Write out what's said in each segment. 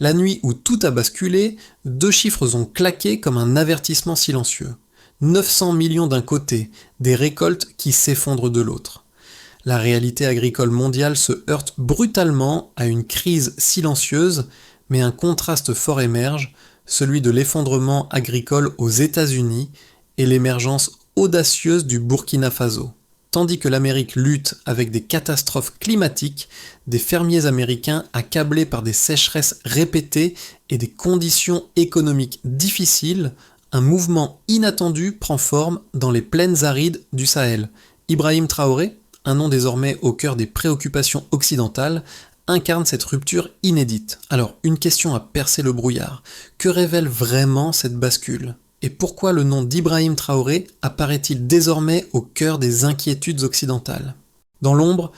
La nuit où tout a basculé, deux chiffres ont claqué comme un avertissement silencieux. 900 millions d'un côté, des récoltes qui s'effondrent de l'autre. La réalité agricole mondiale se heurte brutalement à une crise silencieuse, mais un contraste fort émerge, celui de l'effondrement agricole aux États-Unis et l'émergence audacieuse du Burkina Faso. Tandis que l'Amérique lutte avec des catastrophes climatiques, des fermiers américains accablés par des sécheresses répétées et des conditions économiques difficiles, un mouvement inattendu prend forme dans les plaines arides du Sahel. Ibrahim Traoré, un nom désormais au cœur des préoccupations occidentales, incarne cette rupture inédite. Alors, une question a percé le brouillard. Que révèle vraiment cette bascule ? Et pourquoi le nom d'Ibrahim Traoré apparaît-il désormais au cœur des inquiétudes occidentales ? Dans l'ombre,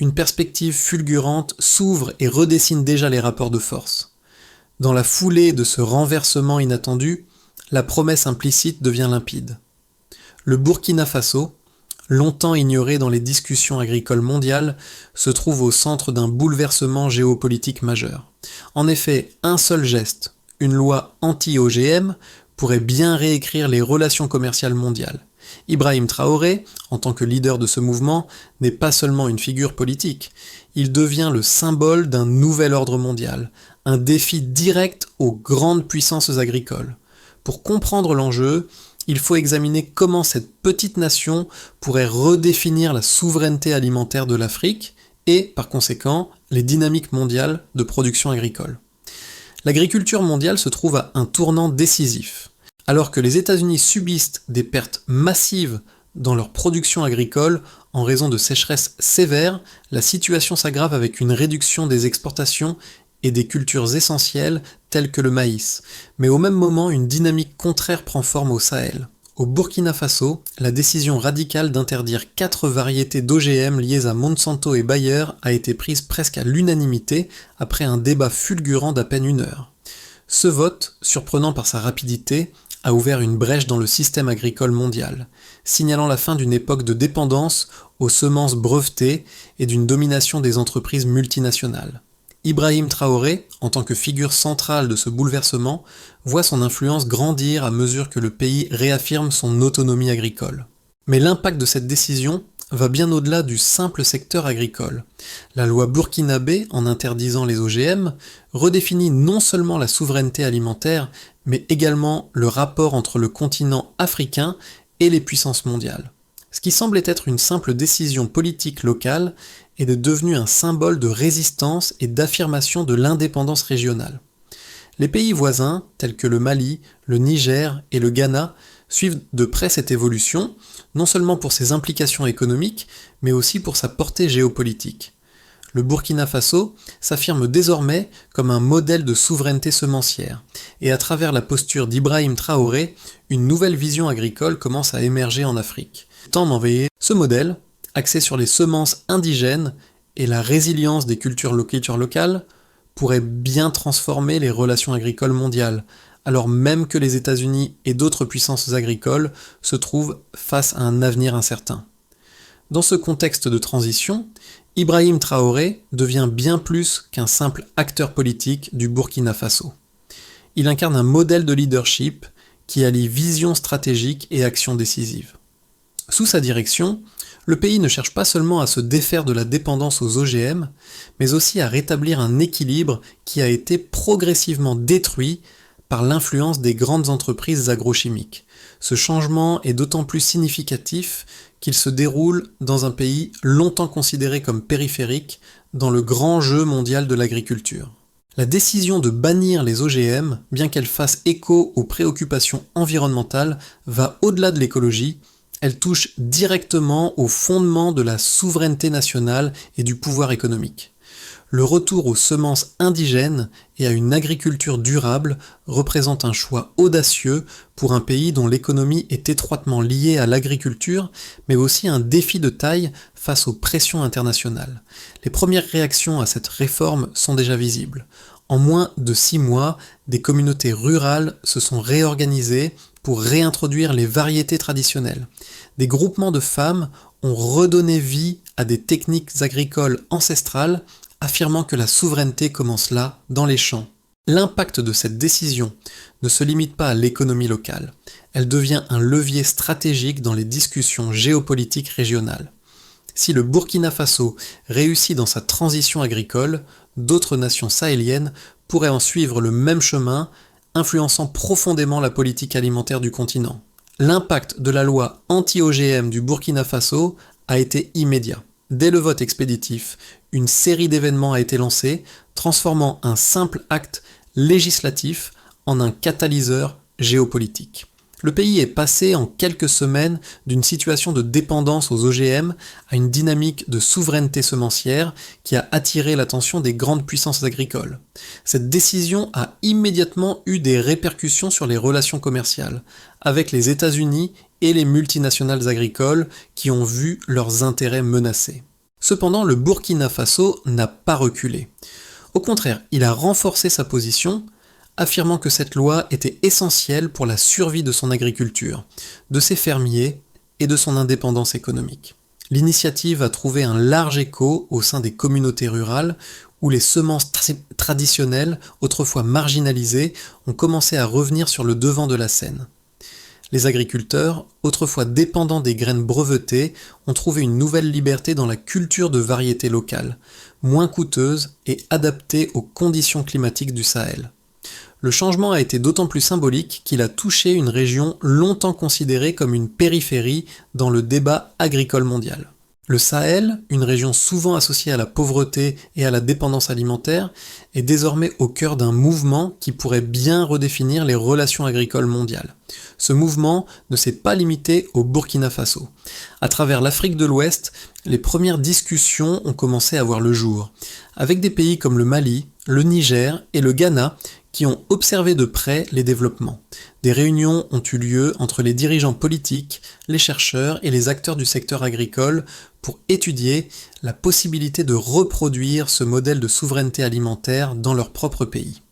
une perspective fulgurante s'ouvre et redessine déjà les rapports de force. Dans la foulée de ce renversement inattendu, la promesse implicite devient limpide. Le Burkina Faso, longtemps ignoré dans les discussions agricoles mondiales, se trouve au centre d'un bouleversement géopolitique majeur. En effet, un seul geste, une loi anti-OGM, pourrait bien réécrire les relations commerciales mondiales. Ibrahim Traoré, en tant que leader de ce mouvement, n'est pas seulement une figure politique, il devient le symbole d'un nouvel ordre mondial, un défi direct aux grandes puissances agricoles. Pour comprendre l'enjeu, il faut examiner comment cette petite nation pourrait redéfinir la souveraineté alimentaire de l'Afrique et, par conséquent, les dynamiques mondiales de production agricole. L'agriculture mondiale se trouve à un tournant décisif. Alors que les États-Unis subissent des pertes massives dans leur production agricole en raison de sécheresses sévères, la situation s'aggrave avec une réduction des exportations et des cultures essentielles telles que le maïs. Mais au même moment, une dynamique contraire prend forme au Sahel. Au Burkina Faso, la décision radicale d'interdire 4 variétés d'OGM liées à Monsanto et Bayer a été prise presque à l'unanimité après un débat fulgurant d'à peine 1 heure. Ce vote, surprenant par sa rapidité, a ouvert une brèche dans le système agricole mondial, signalant la fin d'une époque de dépendance aux semences brevetées et d'une domination des entreprises multinationales. Ibrahim Traoré, en tant que figure centrale de ce bouleversement, voit son influence grandir à mesure que le pays réaffirme son autonomie agricole. Mais l'impact de cette décision va bien au-delà du simple secteur agricole. La loi burkinabé, en interdisant les OGM, redéfinit non seulement la souveraineté alimentaire, mais également le rapport entre le continent africain et les puissances mondiales. Ce qui semblait être une simple décision politique locale est devenu un symbole de résistance et d'affirmation de l'indépendance régionale. Les pays voisins, tels que le Mali, le Niger et le Ghana, suivent de près cette évolution, non seulement pour ses implications économiques, mais aussi pour sa portée géopolitique. Le Burkina Faso s'affirme désormais comme un modèle de souveraineté semencière, et à travers la posture d'Ibrahim Traoré, une nouvelle vision agricole commence à émerger en Afrique. Tant m'envoyer ce modèle, axé sur les semences indigènes et la résilience des cultures locales, pourrait bien transformer les relations agricoles mondiales, alors même que les États-Unis et d'autres puissances agricoles se trouvent face à un avenir incertain. Dans ce contexte de transition, Ibrahim Traoré devient bien plus qu'un simple acteur politique du Burkina Faso. Il incarne un modèle de leadership qui allie vision stratégique et action décisive. Sous sa direction, le pays ne cherche pas seulement à se défaire de la dépendance aux OGM, mais aussi à rétablir un équilibre qui a été progressivement détruit par l'influence des grandes entreprises agrochimiques. Ce changement est d'autant plus significatif qu'il se déroule dans un pays longtemps considéré comme périphérique dans le grand jeu mondial de l'agriculture. La décision de bannir les OGM, bien qu'elle fasse écho aux préoccupations environnementales, va au-delà de l'écologie. Elle touche directement au fondement de la souveraineté nationale et du pouvoir économique. Le retour aux semences indigènes et à une agriculture durable représente un choix audacieux pour un pays dont l'économie est étroitement liée à l'agriculture, mais aussi un défi de taille face aux pressions internationales. Les premières réactions à cette réforme sont déjà visibles. En moins de 6 mois, des communautés rurales se sont réorganisées pour réintroduire les variétés traditionnelles. Des groupements de femmes ont redonné vie à des techniques agricoles ancestrales, affirmant que la souveraineté commence là, dans les champs. L'impact de cette décision ne se limite pas à l'économie locale, elle devient un levier stratégique dans les discussions géopolitiques régionales. Si le Burkina Faso réussit dans sa transition agricole, d'autres nations sahéliennes pourraient en suivre le même chemin, influençant profondément la politique alimentaire du continent. L'impact de la loi anti-OGM du Burkina Faso a été immédiat. Dès le vote expéditif, une série d'événements a été lancée, transformant un simple acte législatif en un catalyseur géopolitique. Le pays est passé en quelques semaines d'une situation de dépendance aux OGM à une dynamique de souveraineté semencière qui a attiré l'attention des grandes puissances agricoles. Cette décision a immédiatement eu des répercussions sur les relations commerciales, avec les États-Unis et les multinationales agricoles qui ont vu leurs intérêts menacés. Cependant, le Burkina Faso n'a pas reculé. Au contraire, il a renforcé sa position, affirmant que cette loi était essentielle pour la survie de son agriculture, de ses fermiers et de son indépendance économique. L'initiative a trouvé un large écho au sein des communautés rurales où les semences traditionnelles, autrefois marginalisées, ont commencé à revenir sur le devant de la scène. Les agriculteurs, autrefois dépendants des graines brevetées, ont trouvé une nouvelle liberté dans la culture de variétés locales, moins coûteuses et adaptées aux conditions climatiques du Sahel. Le changement a été d'autant plus symbolique qu'il a touché une région longtemps considérée comme une périphérie dans le débat agricole mondial. Le Sahel, une région souvent associée à la pauvreté et à la dépendance alimentaire, est désormais au cœur d'un mouvement qui pourrait bien redéfinir les relations agricoles mondiales. Ce mouvement ne s'est pas limité au Burkina Faso. À travers l'Afrique de l'Ouest, les premières discussions ont commencé à voir le jour, avec des pays comme le Mali, le Niger et le Ghana qui ont observé de près les développements. Des réunions ont eu lieu entre les dirigeants politiques, les chercheurs et les acteurs du secteur agricole pour étudier la possibilité de reproduire ce modèle de souveraineté alimentaire dans leur propre pays.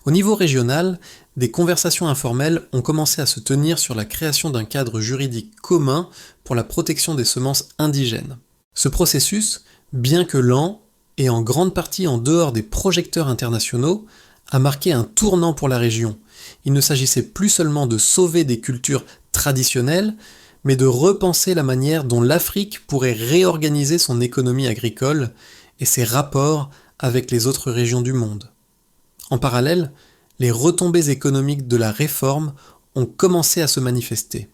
Au niveau régional, des conversations informelles ont commencé à se tenir sur la création d'un cadre juridique commun pour la protection des semences indigènes. Ce processus, bien que lent et en grande partie en dehors des projecteurs internationaux, a marqué un tournant pour la région. Il ne s'agissait plus seulement de sauver des cultures traditionnelles, mais de repenser la manière dont l'Afrique pourrait réorganiser son économie agricole et ses rapports avec les autres régions du monde. En parallèle, les retombées économiques de la réforme ont commencé à se manifester.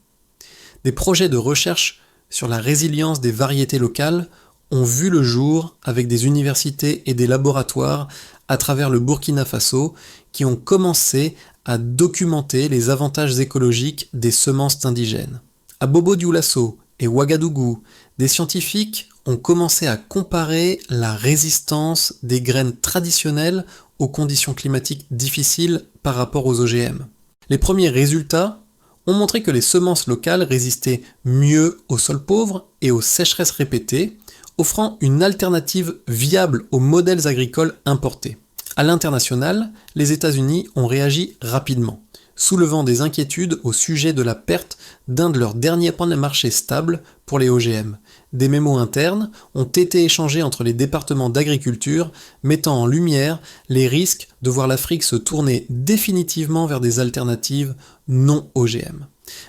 Des projets de recherche sur la résilience des variétés locales ont vu le jour avec des universités et des laboratoires à travers le Burkina Faso qui ont commencé à documenter les avantages écologiques des semences indigènes. À Bobo-Dioulasso et Ouagadougou, des scientifiques ont commencé à comparer la résistance des graines traditionnelles aux conditions climatiques difficiles par rapport aux OGM. Les premiers résultats ont montré que les semences locales résistaient mieux aux sols pauvres et aux sécheresses répétées, offrant une alternative viable aux modèles agricoles importés. À l'international, les États-Unis ont réagi rapidement, soulevant des inquiétudes au sujet de la perte d'un de leurs derniers points de marché stables pour les OGM. Des mémos internes ont été échangés entre les départements d'agriculture, mettant en lumière les risques de voir l'Afrique se tourner définitivement vers des alternatives non OGM.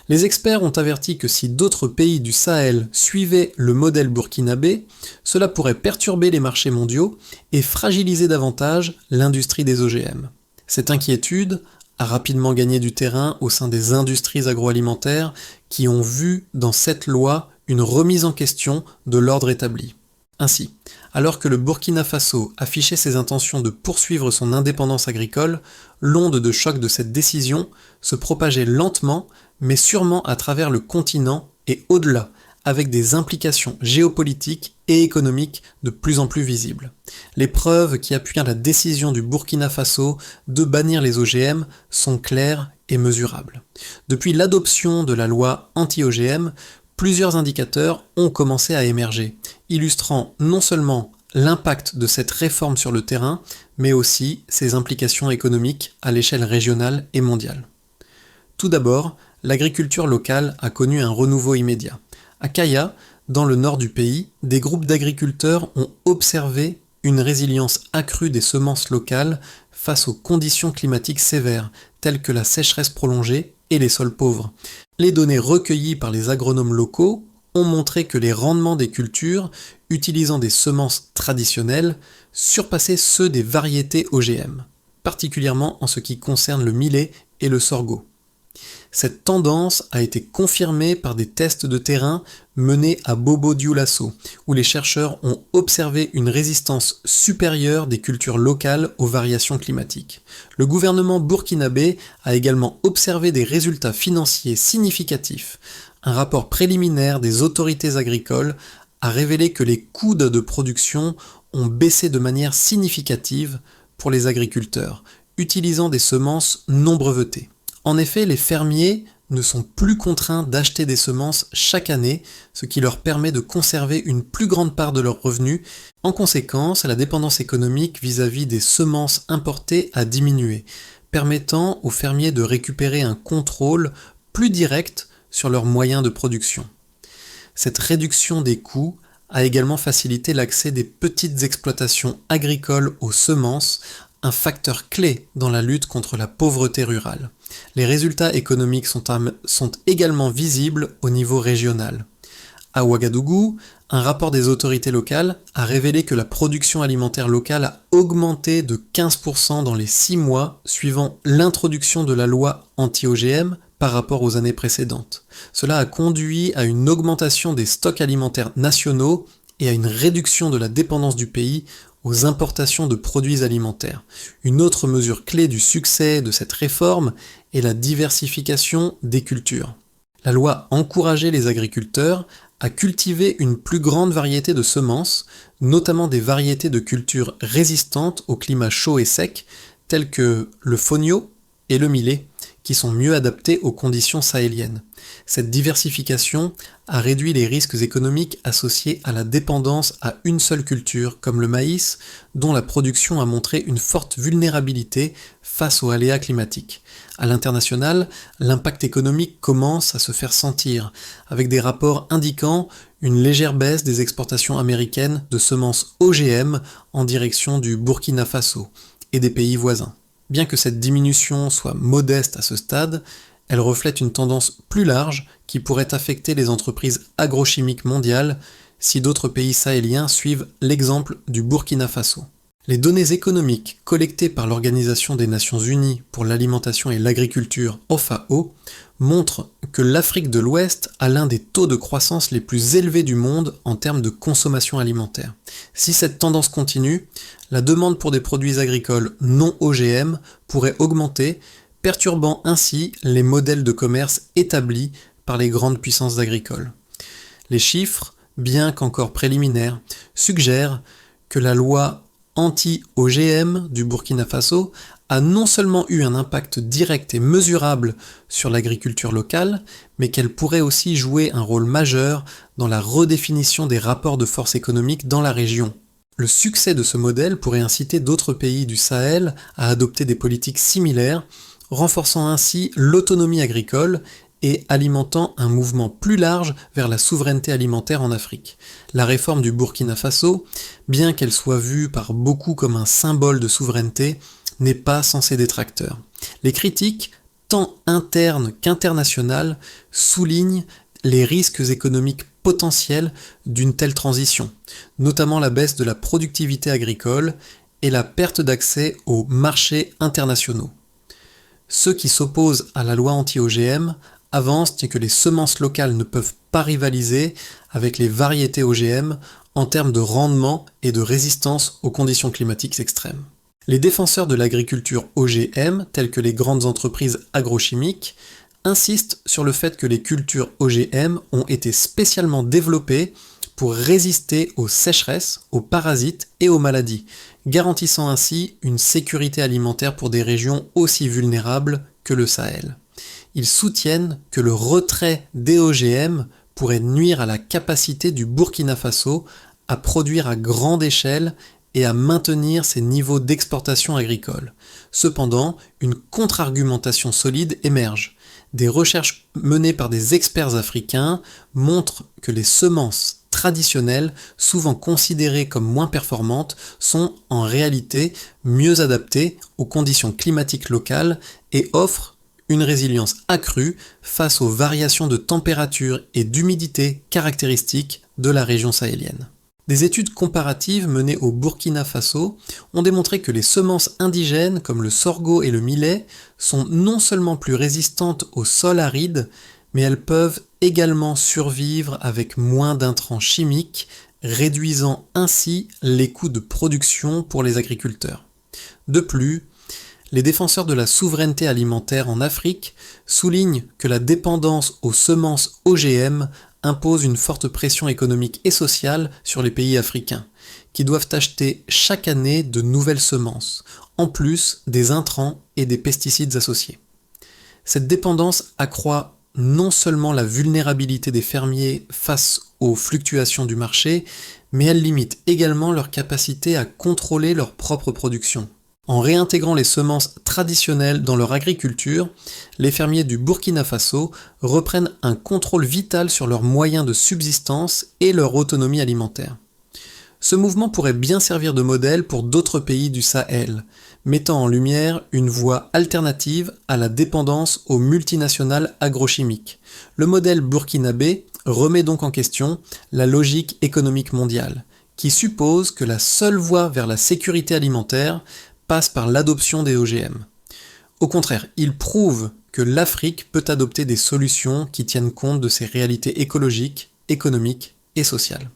Les experts ont averti que si d'autres pays du Sahel suivaient le modèle burkinabé, cela pourrait perturber les marchés mondiaux et fragiliser davantage l'industrie des OGM. Cette inquiétude a rapidement gagné du terrain au sein des industries agroalimentaires qui ont vu dans cette loi une remise en question de l'ordre établi. Ainsi, alors que le Burkina Faso affichait ses intentions de poursuivre son indépendance agricole, l'onde de choc de cette décision se propageait lentement mais sûrement à travers le continent et au-delà, avec des implications géopolitiques et économiques de plus en plus visibles. Les preuves qui appuient la décision du Burkina Faso de bannir les OGM sont claires et mesurables. Depuis l'adoption de la loi anti-OGM, plusieurs indicateurs ont commencé à émerger, illustrant non seulement l'impact de cette réforme sur le terrain, mais aussi ses implications économiques à l'échelle régionale et mondiale. Tout d'abord, l'agriculture locale a connu un renouveau immédiat. À Kaya, dans le nord du pays, des groupes d'agriculteurs ont observé une résilience accrue des semences locales face aux conditions climatiques sévères, telles que la sécheresse prolongée et les sols pauvres. Les données recueillies par les agronomes locaux ont montré que les rendements des cultures utilisant des semences traditionnelles surpassaient ceux des variétés OGM, particulièrement en ce qui concerne le millet et le sorgho. Cette tendance a été confirmée par des tests de terrain menés à Bobo-Dioulasso, où les chercheurs ont observé une résistance supérieure des cultures locales aux variations climatiques. Le gouvernement burkinabé a également observé des résultats financiers significatifs. Un rapport préliminaire des autorités agricoles a révélé que les coûts de production ont baissé de manière significative pour les agriculteurs, utilisant des semences non brevetées. En effet, les fermiers ne sont plus contraints d'acheter des semences chaque année, ce qui leur permet de conserver une plus grande part de leurs revenus. En conséquence, la dépendance économique vis-à-vis des semences importées a diminué, permettant aux fermiers de récupérer un contrôle plus direct sur leurs moyens de production. Cette réduction des coûts a également facilité l'accès des petites exploitations agricoles aux semences, un facteur clé dans la lutte contre la pauvreté rurale. Les résultats économiques sont également visibles au niveau régional. À Ouagadougou, un rapport des autorités locales a révélé que la production alimentaire locale a augmenté de 15% dans les 6 mois suivant l'introduction de la loi anti-OGM par rapport aux années précédentes. Cela a conduit à une augmentation des stocks alimentaires nationaux et à une réduction de la dépendance du pays aux importations de produits alimentaires. Une autre mesure clé du succès de cette réforme est la diversification des cultures. La loi encourageait les agriculteurs à cultiver une plus grande variété de semences, notamment des variétés de cultures résistantes au climat chaud et sec, telles que le fonio et le millet, qui sont mieux adaptés aux conditions sahéliennes. Cette diversification a réduit les risques économiques associés à la dépendance à une seule culture, comme le maïs, dont la production a montré une forte vulnérabilité face aux aléas climatiques. À l'international, l'impact économique commence à se faire sentir, avec des rapports indiquant une légère baisse des exportations américaines de semences OGM en direction du Burkina Faso et des pays voisins. Bien que cette diminution soit modeste à ce stade, elle reflète une tendance plus large qui pourrait affecter les entreprises agrochimiques mondiales si d'autres pays sahéliens suivent l'exemple du Burkina Faso. Les données économiques collectées par l'Organisation des Nations Unies pour l'alimentation et l'agriculture, FAO, montrent que l'Afrique de l'Ouest a l'un des taux de croissance les plus élevés du monde en termes de consommation alimentaire. Si cette tendance continue, la demande pour des produits agricoles non OGM pourrait augmenter, perturbant ainsi les modèles de commerce établis par les grandes puissances agricoles. Les chiffres, bien qu'encore préliminaires, suggèrent que la loi anti-OGM du Burkina Faso a non seulement eu un impact direct et mesurable sur l'agriculture locale, mais qu'elle pourrait aussi jouer un rôle majeur dans la redéfinition des rapports de force économique dans la région. Le succès de ce modèle pourrait inciter d'autres pays du Sahel à adopter des politiques similaires, renforçant ainsi l'autonomie agricole et alimentant un mouvement plus large vers la souveraineté alimentaire en Afrique. La réforme du Burkina Faso, bien qu'elle soit vue par beaucoup comme un symbole de souveraineté, n'est pas sans ses détracteurs. Les critiques, tant internes qu'internationales, soulignent les risques économiques potentiels d'une telle transition, notamment la baisse de la productivité agricole et la perte d'accès aux marchés internationaux. Ceux qui s'opposent à la loi anti-OGM avancent que les semences locales ne peuvent pas rivaliser avec les variétés OGM en termes de rendement et de résistance aux conditions climatiques extrêmes. Les défenseurs de l'agriculture OGM, tels que les grandes entreprises agrochimiques, insistent sur le fait que les cultures OGM ont été spécialement développées pour résister aux sécheresses, aux parasites et aux maladies, garantissant ainsi une sécurité alimentaire pour des régions aussi vulnérables que le Sahel. Ils soutiennent que le retrait des OGM pourrait nuire à la capacité du Burkina Faso à produire à grande échelle et à maintenir ses niveaux d'exportation agricole. Cependant, une contre-argumentation solide émerge. Des recherches menées par des experts africains montrent que les semences traditionnelles, souvent considérées comme moins performantes, sont en réalité mieux adaptées aux conditions climatiques locales et offrent une résilience accrue face aux variations de température et d'humidité caractéristiques de la région sahélienne. Des études comparatives menées au Burkina Faso ont démontré que les semences indigènes comme le sorgho et le millet sont non seulement plus résistantes aux sols arides, mais elles peuvent également survivre avec moins d'intrants chimiques, réduisant ainsi les coûts de production pour les agriculteurs. De plus, les défenseurs de la souveraineté alimentaire en Afrique soulignent que la dépendance aux semences OGM impose une forte pression économique et sociale sur les pays africains, qui doivent acheter chaque année de nouvelles semences, en plus des intrants et des pesticides associés. Cette dépendance accroît non seulement la vulnérabilité des fermiers face aux fluctuations du marché, mais elle limite également leur capacité à contrôler leur propre production. En réintégrant les semences traditionnelles dans leur agriculture, les fermiers du Burkina Faso reprennent un contrôle vital sur leurs moyens de subsistance et leur autonomie alimentaire. Ce mouvement pourrait bien servir de modèle pour d'autres pays du Sahel, mettant en lumière une voie alternative à la dépendance aux multinationales agrochimiques. Le modèle burkinabé remet donc en question la logique économique mondiale, qui suppose que la seule voie vers la sécurité alimentaire passe par l'adoption des OGM. Au contraire, il prouve que l'Afrique peut adopter des solutions qui tiennent compte de ses réalités écologiques, économiques et sociales.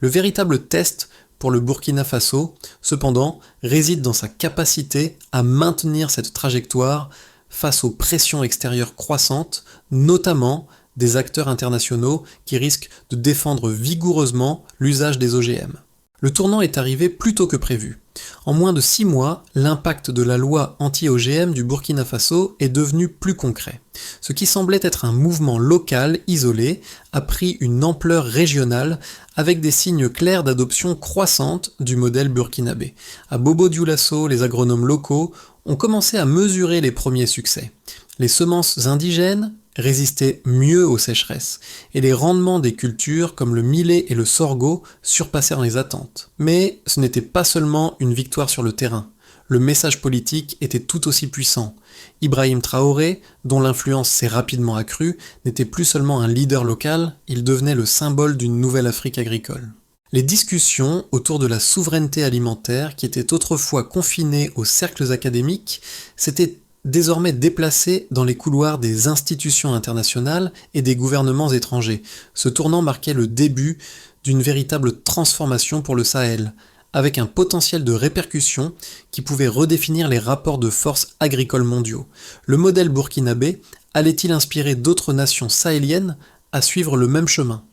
Le véritable test pour le Burkina Faso, cependant, réside dans sa capacité à maintenir cette trajectoire face aux pressions extérieures croissantes, notamment des acteurs internationaux qui risquent de défendre vigoureusement l'usage des OGM. Le tournant est arrivé plus tôt que prévu. En moins de 6 mois, l'impact de la loi anti-OGM du Burkina Faso est devenu plus concret. Ce qui semblait être un mouvement local isolé a pris une ampleur régionale avec des signes clairs d'adoption croissante du modèle burkinabé. À Bobo-Dioulasso, les agronomes locaux ont commencé à mesurer les premiers succès. Les semences indigènes résistaient mieux aux sécheresses, et les rendements des cultures comme le millet et le sorgho surpassèrent les attentes. Mais ce n'était pas seulement une victoire sur le terrain. Le message politique était tout aussi puissant. Ibrahim Traoré, dont l'influence s'est rapidement accrue, n'était plus seulement un leader local, il devenait le symbole d'une nouvelle Afrique agricole. Les discussions autour de la souveraineté alimentaire, qui étaient autrefois confinées aux cercles académiques, s'étaient désormais déplacées dans les couloirs des institutions internationales et des gouvernements étrangers. Ce tournant marquait le début d'une véritable transformation pour le Sahel, avec un potentiel de répercussion qui pouvait redéfinir les rapports de force agricoles mondiaux. Le modèle burkinabé allait-il inspirer d'autres nations sahéliennes à suivre le même chemin ?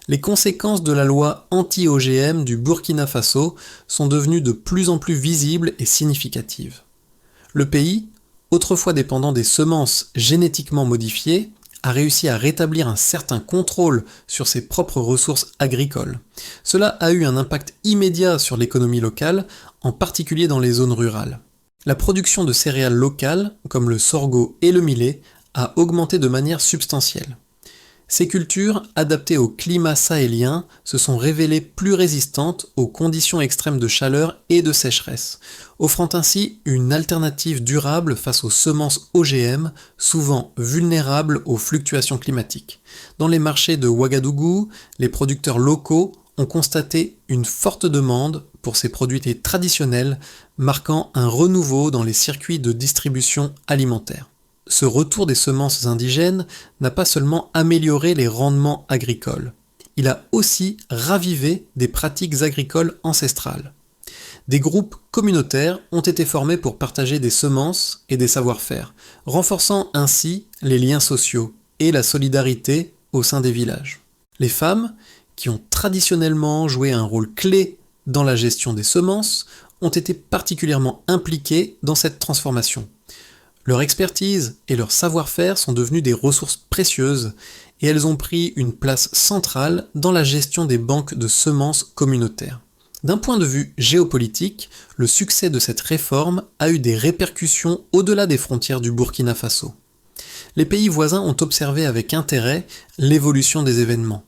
Les conséquences de la loi anti-OGM du Burkina Faso sont devenues de plus en plus visibles et significatives. Le pays, autrefois dépendant des semences génétiquement modifiées, a réussi à rétablir un certain contrôle sur ses propres ressources agricoles. Cela a eu un impact immédiat sur l'économie locale, en particulier dans les zones rurales. La production de céréales locales, comme le sorgho et le millet, a augmenté de manière substantielle. Ces cultures, adaptées au climat sahélien, se sont révélées plus résistantes aux conditions extrêmes de chaleur et de sécheresse, offrant ainsi une alternative durable face aux semences OGM, souvent vulnérables aux fluctuations climatiques. Dans les marchés de Ouagadougou, les producteurs locaux ont constaté une forte demande pour ces produits traditionnels, marquant un renouveau dans les circuits de distribution alimentaire. Ce retour des semences indigènes n'a pas seulement amélioré les rendements agricoles, il a aussi ravivé des pratiques agricoles ancestrales. Des groupes communautaires ont été formés pour partager des semences et des savoir-faire, renforçant ainsi les liens sociaux et la solidarité au sein des villages. Les femmes, qui ont traditionnellement joué un rôle clé dans la gestion des semences, ont été particulièrement impliquées dans cette transformation. Leur expertise et leur savoir-faire sont devenus des ressources précieuses et elles ont pris une place centrale dans la gestion des banques de semences communautaires. D'un point de vue géopolitique, le succès de cette réforme a eu des répercussions au-delà des frontières du Burkina Faso. Les pays voisins ont observé avec intérêt l'évolution des événements.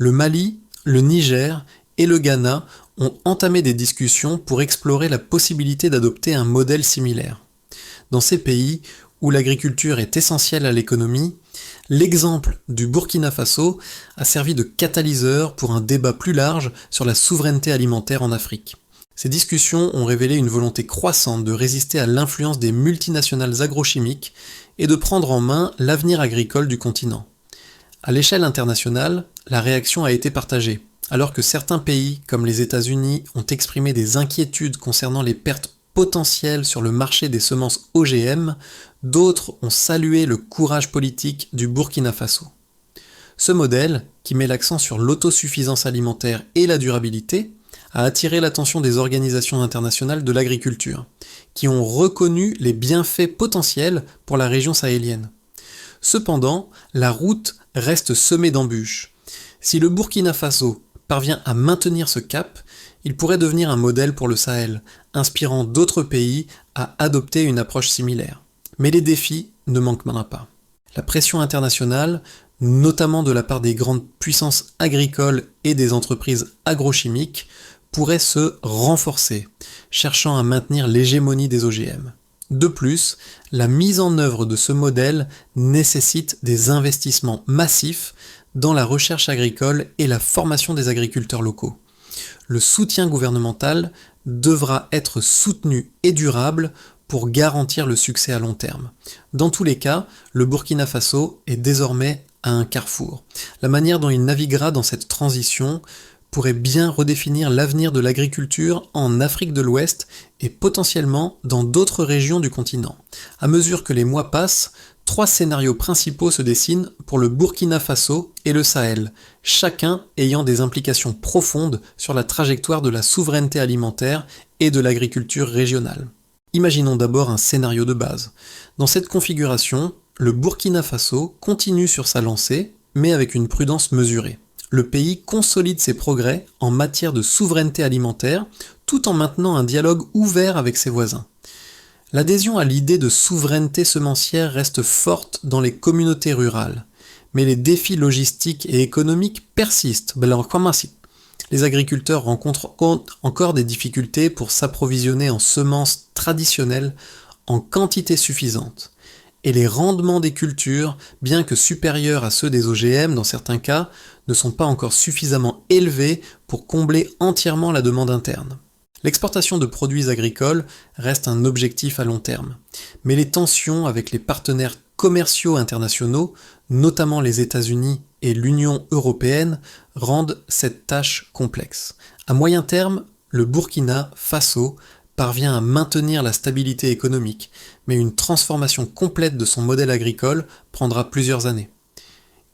Le Mali, le Niger et le Ghana ont entamé des discussions pour explorer la possibilité d'adopter un modèle similaire. Dans ces pays, où l'agriculture est essentielle à l'économie, l'exemple du Burkina Faso a servi de catalyseur pour un débat plus large sur la souveraineté alimentaire en Afrique. Ces discussions ont révélé une volonté croissante de résister à l'influence des multinationales agrochimiques et de prendre en main l'avenir agricole du continent. À l'échelle internationale, la réaction a été partagée, alors que certains pays, comme les États-Unis, ont exprimé des inquiétudes concernant les pertes potentielles sur le marché des semences OGM, d'autres ont salué le courage politique du Burkina Faso. Ce modèle, qui met l'accent sur l'autosuffisance alimentaire et la durabilité, a attiré l'attention des organisations internationales de l'agriculture, qui ont reconnu les bienfaits potentiels pour la région sahélienne. Cependant, la route reste semée d'embûches. Si le Burkina Faso parvient à maintenir ce cap, il pourrait devenir un modèle pour le Sahel, inspirant d'autres pays à adopter une approche similaire. Mais les défis ne manqueront pas. La pression internationale, notamment de la part des grandes puissances agricoles et des entreprises agrochimiques, pourrait se renforcer, cherchant à maintenir l'hégémonie des OGM. De plus, la mise en œuvre de ce modèle nécessite des investissements massifs dans la recherche agricole et la formation des agriculteurs locaux. Le soutien gouvernemental devra être soutenu et durable pour garantir le succès à long terme. Dans tous les cas, le Burkina Faso est désormais à un carrefour. La manière dont il naviguera dans cette transition pourrait bien redéfinir l'avenir de l'agriculture en Afrique de l'Ouest et potentiellement dans d'autres régions du continent. À mesure que les mois passent, 3 scénarios principaux se dessinent pour le Burkina Faso et le Sahel, chacun ayant des implications profondes sur la trajectoire de la souveraineté alimentaire et de l'agriculture régionale. Imaginons d'abord un scénario de base. Dans cette configuration, le Burkina Faso continue sur sa lancée, mais avec une prudence mesurée. Le pays consolide ses progrès en matière de souveraineté alimentaire, tout en maintenant un dialogue ouvert avec ses voisins. L'adhésion à l'idée de souveraineté semencière reste forte dans les communautés rurales, mais les défis logistiques et économiques persistent. Les agriculteurs rencontrent encore des difficultés pour s'approvisionner en semences traditionnelles en quantité suffisante. Et les rendements des cultures, bien que supérieurs à ceux des OGM dans certains cas, ne sont pas encore suffisamment élevés pour combler entièrement la demande interne. L'exportation de produits agricoles reste un objectif à long terme, mais les tensions avec les partenaires commerciaux internationaux, notamment les États-Unis et l'Union européenne, rendent cette tâche complexe. À moyen terme, le Burkina Faso parvient à maintenir la stabilité économique, mais une transformation complète de son modèle agricole prendra plusieurs années.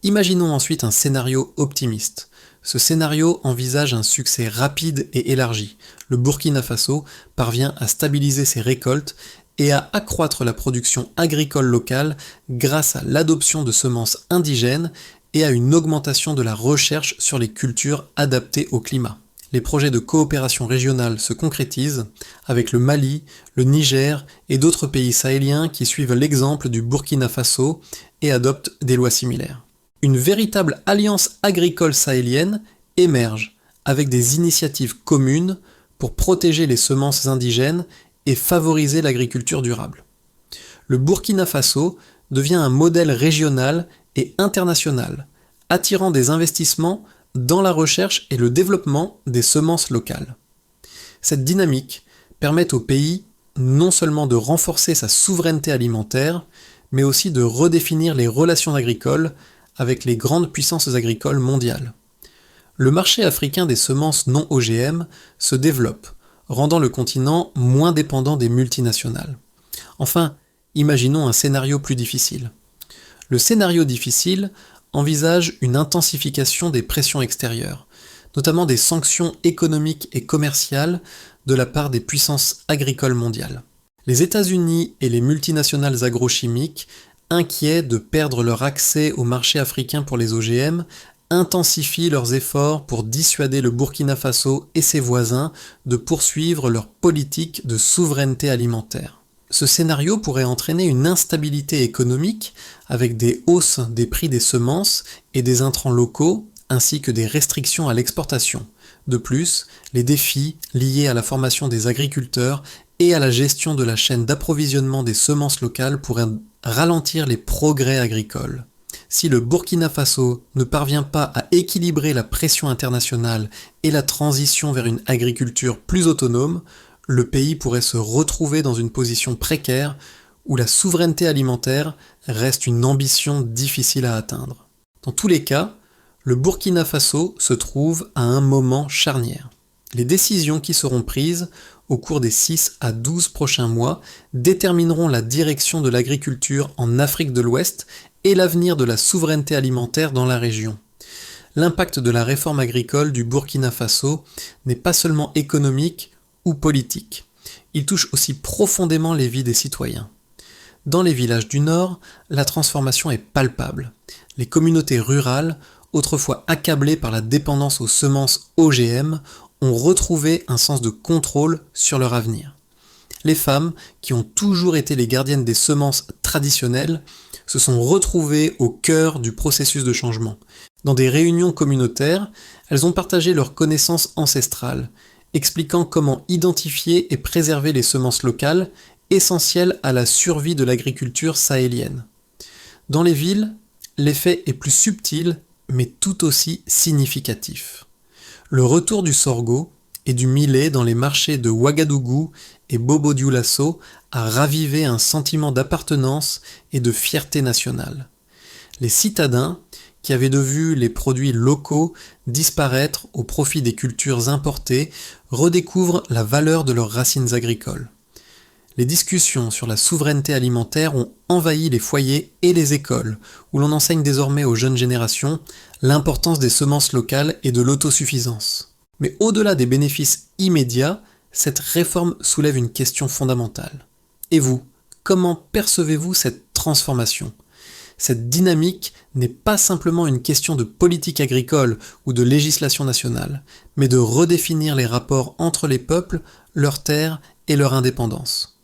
Imaginons ensuite un scénario optimiste. Ce scénario envisage un succès rapide et élargi. Le Burkina Faso parvient à stabiliser ses récoltes et à accroître la production agricole locale grâce à l'adoption de semences indigènes et à une augmentation de la recherche sur les cultures adaptées au climat. Les projets de coopération régionale se concrétisent avec le Mali, le Niger et d'autres pays sahéliens qui suivent l'exemple du Burkina Faso et adoptent des lois similaires. Une véritable alliance agricole sahélienne émerge avec des initiatives communes pour protéger les semences indigènes et favoriser l'agriculture durable. Le Burkina Faso devient un modèle régional et international, attirant des investissements dans la recherche et le développement des semences locales. Cette dynamique permet au pays non seulement de renforcer sa souveraineté alimentaire, mais aussi de redéfinir les relations agricoles avec les grandes puissances agricoles mondiales. Le marché africain des semences non OGM se développe, rendant le continent moins dépendant des multinationales. Enfin, imaginons un scénario plus difficile. Le scénario difficile envisage une intensification des pressions extérieures, notamment des sanctions économiques et commerciales de la part des puissances agricoles mondiales. Les États-Unis et les multinationales agrochimiques, inquiets de perdre leur accès au marché africain pour les OGM, intensifient leurs efforts pour dissuader le Burkina Faso et ses voisins de poursuivre leur politique de souveraineté alimentaire. Ce scénario pourrait entraîner une instabilité économique avec des hausses des prix des semences et des intrants locaux, ainsi que des restrictions à l'exportation. De plus, les défis liés à la formation des agriculteurs et à la gestion de la chaîne d'approvisionnement des semences locales pourraient ralentir les progrès agricoles. Si le Burkina Faso ne parvient pas à équilibrer la pression internationale et la transition vers une agriculture plus autonome, le pays pourrait se retrouver dans une position précaire où la souveraineté alimentaire reste une ambition difficile à atteindre. Dans tous les cas, le Burkina Faso se trouve à un moment charnière. Les décisions qui seront prises au cours des 6 à 12 prochains mois détermineront la direction de l'agriculture en Afrique de l'Ouest et l'avenir de la souveraineté alimentaire dans la région. L'impact de la réforme agricole du Burkina Faso n'est pas seulement économique ou politique. Il touche aussi profondément les vies des citoyens. Dans les villages du Nord, la transformation est palpable. Les communautés rurales, autrefois accablées par la dépendance aux semences OGM, ont retrouvé un sens de contrôle sur leur avenir. Les femmes, qui ont toujours été les gardiennes des semences traditionnelles, se sont retrouvées au cœur du processus de changement. Dans des réunions communautaires, elles ont partagé leurs connaissances ancestrales, expliquant comment identifier et préserver les semences locales, essentielles à la survie de l'agriculture sahélienne. Dans les villes, l'effet est plus subtil, mais tout aussi significatif. Le retour du sorgho et du millet dans les marchés de Ouagadougou et Bobo-Dioulasso a ravivé un sentiment d'appartenance et de fierté nationale. Les citadins, qui avaient de vue les produits locaux disparaître au profit des cultures importées, redécouvrent la valeur de leurs racines agricoles. Les discussions sur la souveraineté alimentaire ont envahi les foyers et les écoles, où l'on enseigne désormais aux jeunes générations l'importance des semences locales et de l'autosuffisance. Mais au-delà des bénéfices immédiats, cette réforme soulève une question fondamentale. Et vous, comment percevez-vous cette transformation ? Cette dynamique n'est pas simplement une question de politique agricole ou de législation nationale, mais de redéfinir les rapports entre les peuples, leurs terres et leur indépendance.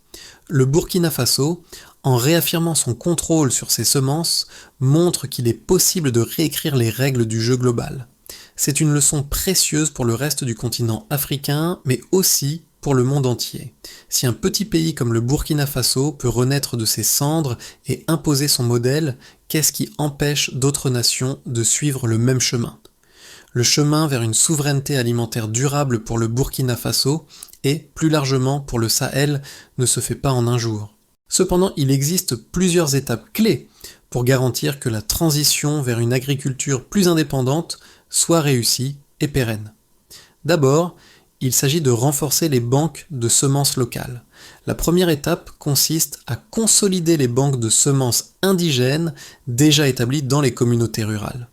Le Burkina Faso, en réaffirmant son contrôle sur ses semences, montre qu'il est possible de réécrire les règles du jeu global. C'est une leçon précieuse pour le reste du continent africain, mais aussi pour le monde entier. Si un petit pays comme le Burkina Faso peut renaître de ses cendres et imposer son modèle, qu'est-ce qui empêche d'autres nations de suivre le même chemin ? Le chemin vers une souveraineté alimentaire durable pour le Burkina Faso et, plus largement, pour le Sahel, ne se fait pas en un jour. Cependant, il existe plusieurs étapes clés pour garantir que la transition vers une agriculture plus indépendante soit réussie et pérenne. D'abord, il s'agit de renforcer les banques de semences locales. La première étape consiste à consolider les banques de semences indigènes déjà établies dans les communautés rurales.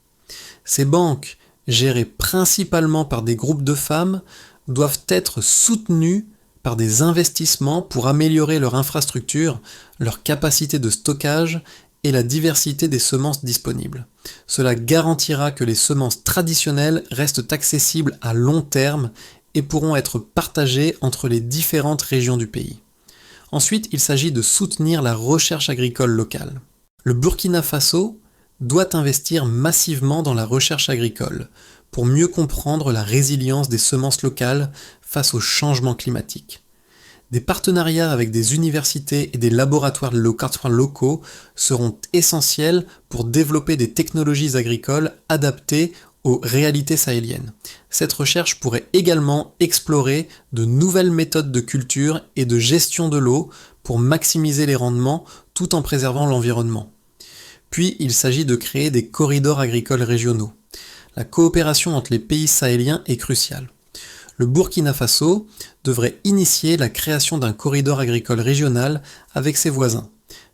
Ces banques, gérées principalement par des groupes de femmes, doivent être soutenues par des investissements pour améliorer leur infrastructure, leur capacité de stockage et la diversité des semences disponibles. Cela garantira que les semences traditionnelles restent accessibles à long terme et pourront être partagées entre les différentes régions du pays. Ensuite, il s'agit de soutenir la recherche agricole locale. Le Burkina Faso doit investir massivement dans la recherche agricole pour mieux comprendre la résilience des semences locales face au changement climatique. Des partenariats avec des universités et des laboratoires locaux seront essentiels pour développer des technologies agricoles adaptées aux réalités sahéliennes. Cette recherche pourrait également explorer de nouvelles méthodes de culture et de gestion de l'eau pour maximiser les rendements tout en préservant l'environnement. Puis il s'agit de créer des corridors agricoles régionaux. La coopération entre les pays sahéliens est cruciale. Le Burkina Faso devrait initier la création d'un corridor agricole régional avec ses voisins,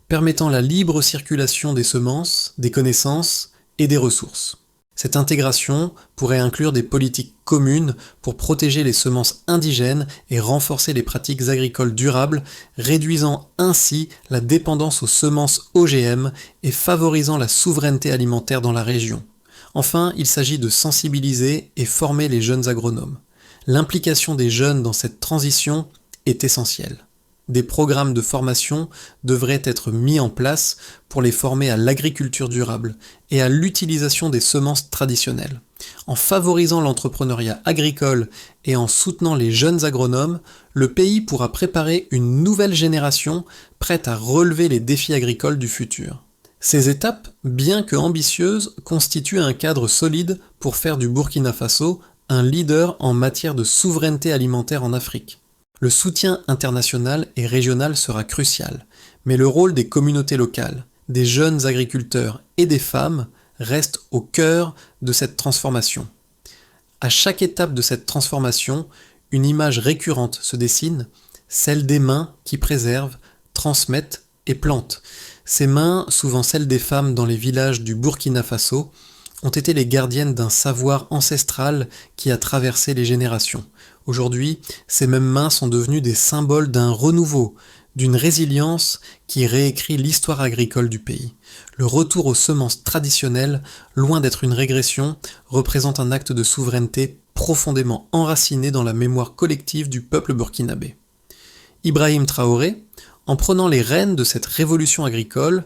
permettant la libre circulation des semences, des connaissances et des ressources. Cette intégration pourrait inclure des politiques communes pour protéger les semences indigènes et renforcer les pratiques agricoles durables, réduisant ainsi la dépendance aux semences OGM et favorisant la souveraineté alimentaire dans la région. Enfin, il s'agit de sensibiliser et former les jeunes agronomes. L'implication des jeunes dans cette transition est essentielle. Des programmes de formation devraient être mis en place pour les former à l'agriculture durable et à l'utilisation des semences traditionnelles. En favorisant l'entrepreneuriat agricole et en soutenant les jeunes agronomes, le pays pourra préparer une nouvelle génération prête à relever les défis agricoles du futur. Ces étapes, bien que ambitieuses, constituent un cadre solide pour faire du Burkina Faso un leader en matière de souveraineté alimentaire en Afrique. Le soutien international et régional sera crucial, mais le rôle des communautés locales, des jeunes agriculteurs et des femmes reste au cœur de cette transformation. À chaque étape de cette transformation, une image récurrente se dessine, celle des mains qui préservent, transmettent et plantent. Ces mains, souvent celles des femmes dans les villages du Burkina Faso, ont été les gardiennes d'un savoir ancestral qui a traversé les générations. Aujourd'hui, ces mêmes mains sont devenues des symboles d'un renouveau, d'une résilience qui réécrit l'histoire agricole du pays. Le retour aux semences traditionnelles, loin d'être une régression, représente un acte de souveraineté profondément enraciné dans la mémoire collective du peuple burkinabé. Ibrahim Traoré, en prenant les rênes de cette révolution agricole,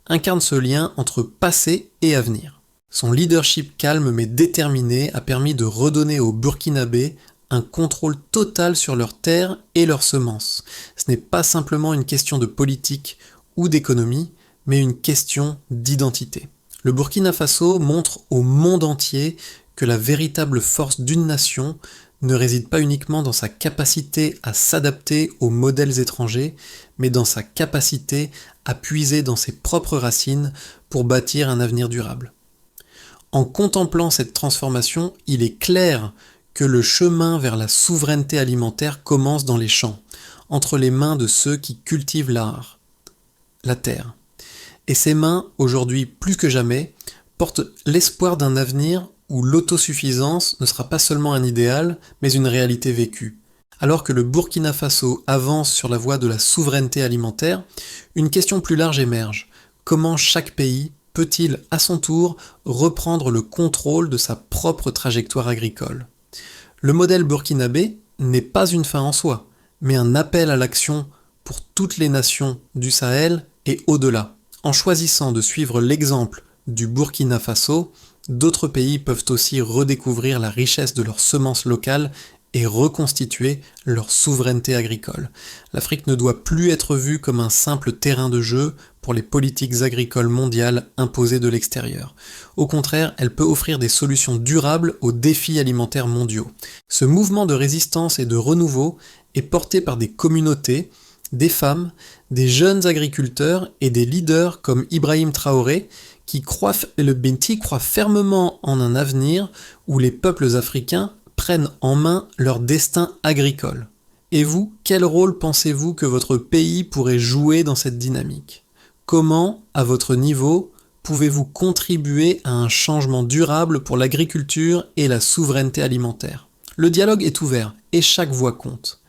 incarne ce lien entre passé et avenir. Son leadership calme mais déterminé a permis de redonner aux Burkinabés un contrôle total sur leurs terres et leurs semences. Ce n'est pas simplement une question de politique ou d'économie, mais une question d'identité. Le Burkina Faso montre au monde entier que la véritable force d'une nation ne réside pas uniquement dans sa capacité à s'adapter aux modèles étrangers, mais dans sa capacité à puiser dans ses propres racines pour bâtir un avenir durable. En contemplant cette transformation, il est clair que le chemin vers la souveraineté alimentaire commence dans les champs, entre les mains de ceux qui cultivent l'art, la terre. Et ces mains, aujourd'hui plus que jamais, portent l'espoir d'un avenir où l'autosuffisance ne sera pas seulement un idéal, mais une réalité vécue. Alors que le Burkina Faso avance sur la voie de la souveraineté alimentaire, une question plus large émerge. Comment chaque pays peut-il, à son tour, reprendre le contrôle de sa propre trajectoire agricole ? Le modèle burkinabé n'est pas une fin en soi, mais un appel à l'action pour toutes les nations du Sahel et au-delà. En choisissant de suivre l'exemple du Burkina Faso, d'autres pays peuvent aussi redécouvrir la richesse de leurs semences locales et reconstituer leur souveraineté agricole. L'Afrique ne doit plus être vue comme un simple terrain de jeu pour les politiques agricoles mondiales imposées de l'extérieur. Au contraire, elle peut offrir des solutions durables aux défis alimentaires mondiaux. Ce mouvement de résistance et de renouveau est porté par des communautés, des femmes, des jeunes agriculteurs et des leaders comme Ibrahim Traoré qui croient fermement en un avenir où les peuples africains prennent en main leur destin agricole. Et vous, quel rôle pensez-vous que votre pays pourrait jouer dans cette dynamique ? Comment, à votre niveau, pouvez-vous contribuer à un changement durable pour l'agriculture et la souveraineté alimentaire ? Le dialogue est ouvert et chaque voix compte.